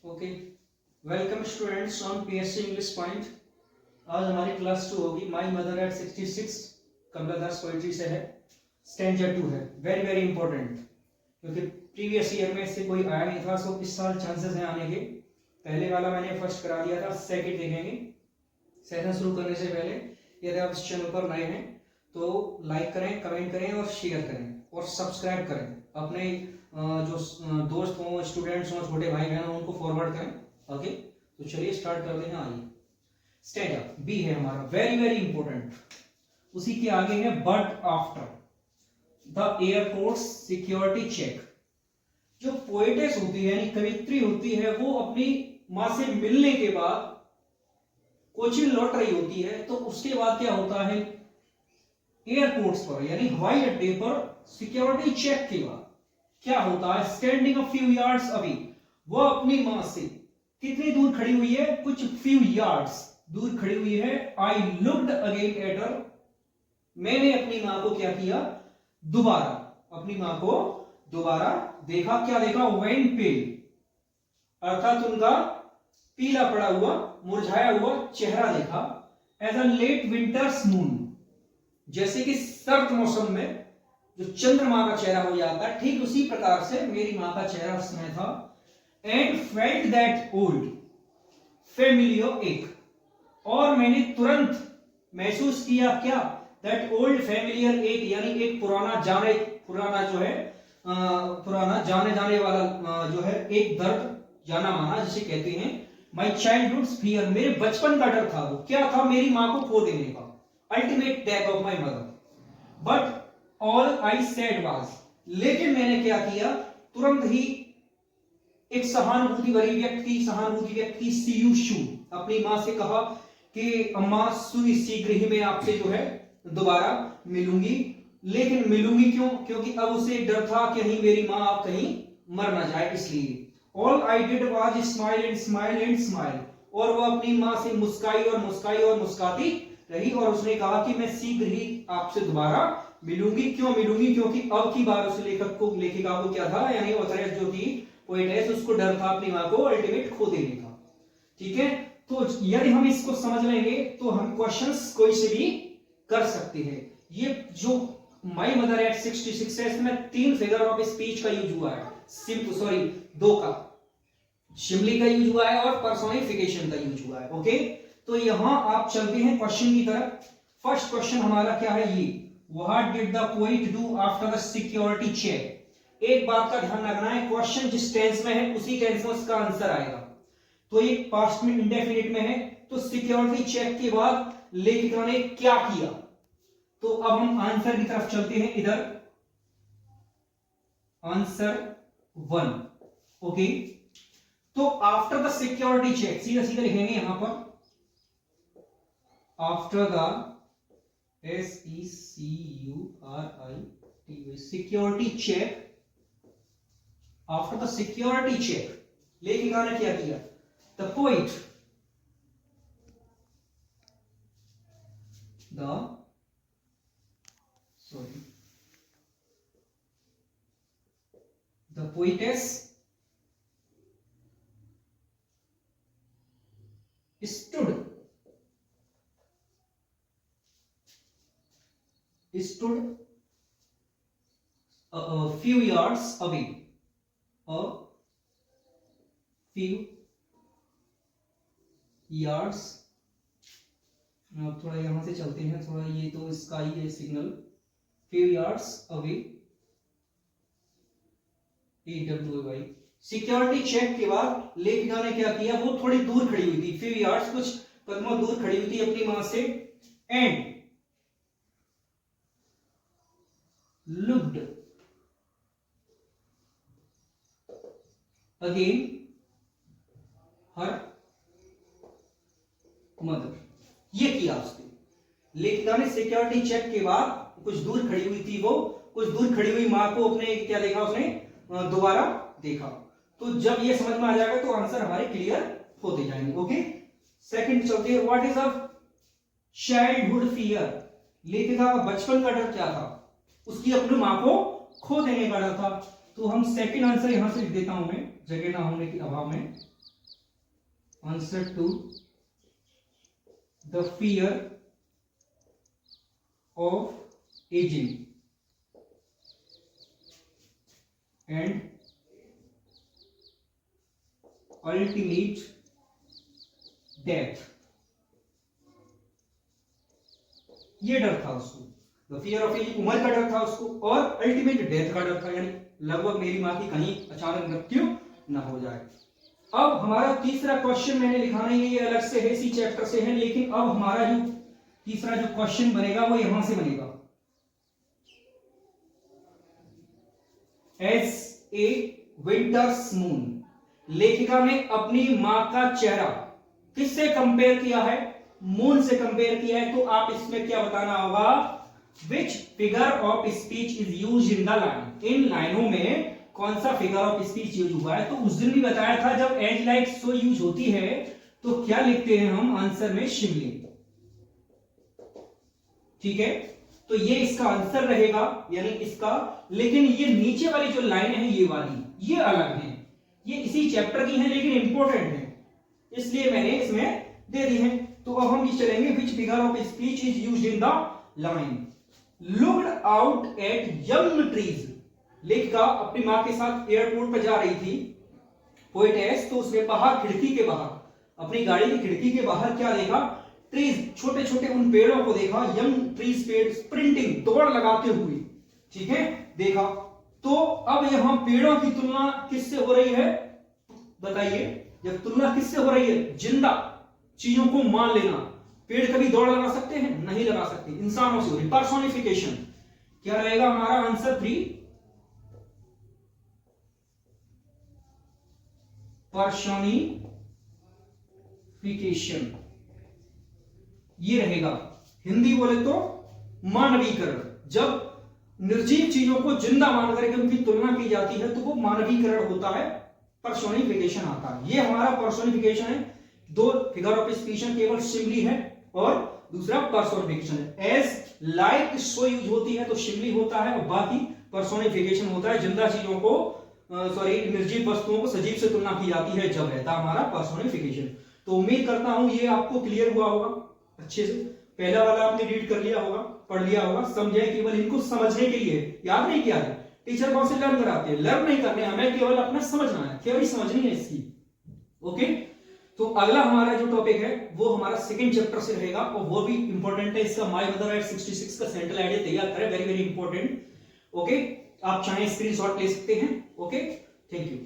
Okay, welcome students on PSC English point. आज हमारी class 2 होगी। My mother at 66 Kamala Das poetry से है, स्टैंजा 2 है। वेरी वेरी इंपॉर्टेंट, क्योंकि प्रीवियस ईयर में इससे कोई आया नहीं था, सो इस साल चांसेस हैं आने के। पहले वाला मैंने फर्स्ट करा दिया था, सेकंड देखेंगे। सेशन शुरू करने से पहले यदि आप इस चैनल पर नए हैं तो लाइक करें, कमेंट करें और शेयर करें और सब्सक्राइब करें। अपने जो दोस्त हों, स्टूडेंट्स हों, छोटे भाई बहन हों, उनको फॉरवर्ड करें। ओके, तो चलिए स्टार्ट करते हैं। आइए, स्टैंजा बी है हमारा, वेरी वेरी इंपॉर्टेंट। उसी के आगे है but after the airport security check. जो पोएटेस होती है यानी कवित्री होती है, वो अपनी मां से मिलने के बाद कोचिन लौट रही होती है, तो उसके बाद क्या होता है, एयरपोर्ट्स पर यानी हवाई अड्डे पर सिक्योरिटी चेक के बाद क्या होता है, standing a few yards away, वो अपनी मां से कितनी दूर खड़ी हुई है, कुछ फ्यू यार्ड्स दूर खड़ी हुई है। I looked again at her, मैंने अपनी मां को क्या किया, दोबारा अपनी मां को दोबारा देखा। क्या देखा, वेन पेल, अर्थात उनका पीला पड़ा हुआ, मुरझाया हुआ चेहरा देखा। As a late winter's moon, जैसे कि सर्द मौसम में जो चंद्रमा का चेहरा हो जाता है, ठीक उसी प्रकार से मेरी मां का चेहरा उस समय था। And felt that old familiar एक, और मैंने तुरंत महसूस किया क्या, दैट ओल्ड फेमिलियर एक, यानी एक पुराना जो है पुराना जाने जाने वाला जो है एक दर्द, जाना माना जिसे कहते हैं। माई चाइल्डहुड फियर, मेरे बचपन का डर था। वो क्या था, मेरी मां को खो देने का, ultimate death of my mother. But all I said was, लेकिन मैंने क्या किया, तुरंत ही एक सहानुभूति भरी व्यक्ति सी यू शू, अपनी मां से कहा कि अम्मा शीघ्र ही मैं आपसे जो है दोबारा मिलूंगी। लेकिन मिलूंगी क्यों, क्योंकि अब उसे डर था कि कहीं मेरी मां आप कहीं मर ना जाए, इसलिए। All I did was smile and smile and smile, और वो अपनी मां से मुस्काई और मुस्काई और मुस्काती रही, और उसने कहा कि मैं शीघ्र ही आपसे दोबारा मिलूंगी। क्यों मिलूंगी, क्योंकि अब की बार उस लेखिका को क्या था, यानी ऑथरेस जो थी पोएटेस, उसको डर था अपनी मां को अल्टीमेट खो देने का। ठीक है, तो यदि हम इसको समझ लेंगे तो हम क्वेश्चंस कोई से भी कर सकते हैं। ये जो माई मदर एट 66 है, इसमें 3 फिगर ऑफ स्पीच का यूज हुआ है, 2 का, शिमली का यूज हुआ है और पर्सोनिफिकेशन का यूज हुआ है। ओके, तो यहां आप चलते हैं क्वेश्चन की तरफ। फर्स्ट क्वेश्चन हमारा क्या है, ये what did the poet do after the security check. एक बात का ध्यान रखना है, क्वेश्चन जिस टेंस में है उसी टेंस में उसका आंसर आएगा। तो ये पास्ट में इंडेफिनिट में है, तो सिक्योरिटी चेक के बाद लेखिका ने क्या किया। तो अब हम आंसर की तरफ चलते हैं, इधर आंसर 1। ओके, तो आफ्टर द सिक्योरिटी चेक, सीधा सीधा लिखेंगे यहां पर, after the SECURIT security check, after the security check लेखिका ने क्या किया, the poet the poetess stood a few yards away, a few yards, थोड़ा यहां से चलते हैं, थोड़ा ये तो इसका ही है signal, few yards away, AWAY। Security check के बाद लेखिका ने क्या किया, वो थोड़ी दूर खड़ी हुई थी, few yards, कुछ कदम दूर खड़ी हुई थी अपनी मां से, and looked again her mother। ये किया उसने, लेखिका ने सिक्योरिटी चेक के बाद कुछ दूर खड़ी हुई थी, वो कुछ दूर खड़ी हुई मां को अपने क्या देखा, उसने दोबारा देखा। तो जब ये समझ में आ जाएगा तो आंसर हमारे क्लियर होते जाएंगे। ओके, सेकंड चलते हैं, what is a childhood fear, लेखिका का बचपन का डर क्या था, उसकी अपनी मां को खो देने का डर था। तो हम सेकंड आंसर यहां से लिख देता हूं मैं, जगह ना होने के अभाव में। Answer to the fear of ageing and ultimate death. ये डर था उसको, द फियर ऑफ एजिंग, उम्र का डर था उसको, और अल्टीमेट डेथ का डर था, यानी लगभग मेरी मां की कहीं अचानक मृत्यु न हो जाए। अब हमारा तीसरा क्वेश्चन मैंने लिखा नहीं है, ये अलग से है, इसी चैप्टर से है, लेकिन अब हमारा जो तीसरा जो क्वेश्चन बनेगा वो यहां से बनेगा। एज ए विंटर्स मून, लेखिका ने अपनी मां का चेहरा किससे कंपेयर किया है? मून से कंपेयर किया है। तो आप इसमें क्या बताना होगा? Which figure of speech is use in the line, इन लाइनों में कौन सा फिगर ऑफ स्पीच यूज हुआ है? तो उस दिन भी बताया था जब एज लाइक सो यूज होती है तो क्या लिखते हैं हम आंसर में? शिमली। ठीक है, तो ये इसका आंसर रहेगा, यानी इसका। लेकिन ये नीचे वाली जो लाइन है ये वाली, ये अलग है, ये इसी चैप्टर की है लेकिन इंपॉर्टेंट है, इसलिए मैंने इसमें दे दी है। तो अब हम इस चलेंगे, विच figure of speech is used in the line, looked out at young trees. लेखिका अपनी मां के साथ एयरपोर्ट पर जा रही थी, पोएटेस, तो उसने बाहर खिड़की के बाहर, अपनी गाड़ी की खिड़की के बाहर क्या देखा? ट्रीज, छोटे छोटे उन पेड़ों को देखा, यंग ट्रीज, पेड़ स्प्रिंटिंग, दौड़ लगाते हुए, ठीक है, देखा। तो अब यहां पेड़ों की तुलना किससे हो रही है? बताइए, जब तुलना किससे हो रही है? जिंदा चीजों को मान लेना। पेड़ कभी दौड़ लगा सकते हैं? नहीं लगा सकते, इंसानों से हो रही। पर्सोनिफिकेशन क्या रहेगा हमारा आंसर? 3, पर्सोनिफिकेशन, ये रहेगा। हिंदी बोले तो मानवीकरण, जब निर्जीव चीजों को जिंदा मान करके उनकी तुलना की जाती है तो वो मानवीकरण होता है, पर्सोनिफिकेशन आता है। ये हमारा पर्सोनिफिकेशन है। दो फिगर ऑफ स्पीच केवल शिमली है और दूसरा पर्सोनिफिकेशन है। एज लाइक सो यूज होती है तो शिमली होता है, और बाकी पर्सोनिफिकेशन होता है, जिंदा चीजों को निर्जीव वस्तुओं को सजीव से तुलना की जाती है जब रहता हमारा पर्सोनिफिकेशन। तो उम्मीद करता हूं ये आपको क्लियर हुआ होगा अच्छे से। पहला वाला आपने रीड कर लिया होगा, पढ़ लिया होगा, समझे, केवल इनको समझने के लिए, याद नहीं किया है। टीचर कौन से लर्न कराते हैं? लर्न नहीं करने, हमें केवल अपना समझना है, थ्योरी समझनी है इसकी। ओके, तो अगला हमारा जो टॉपिक है वो हमारा सेकंड चैप्टर से रहेगा, और वो भी इंपॉर्टेंट है। इसका माय मदर एट 66 का सेंट्रल आइडिया तैयार करें, वेरी वेरी इंपॉर्टेंट। ओके, आप चाहे स्क्रीनशॉट ले सकते हैं। Okay, thank you.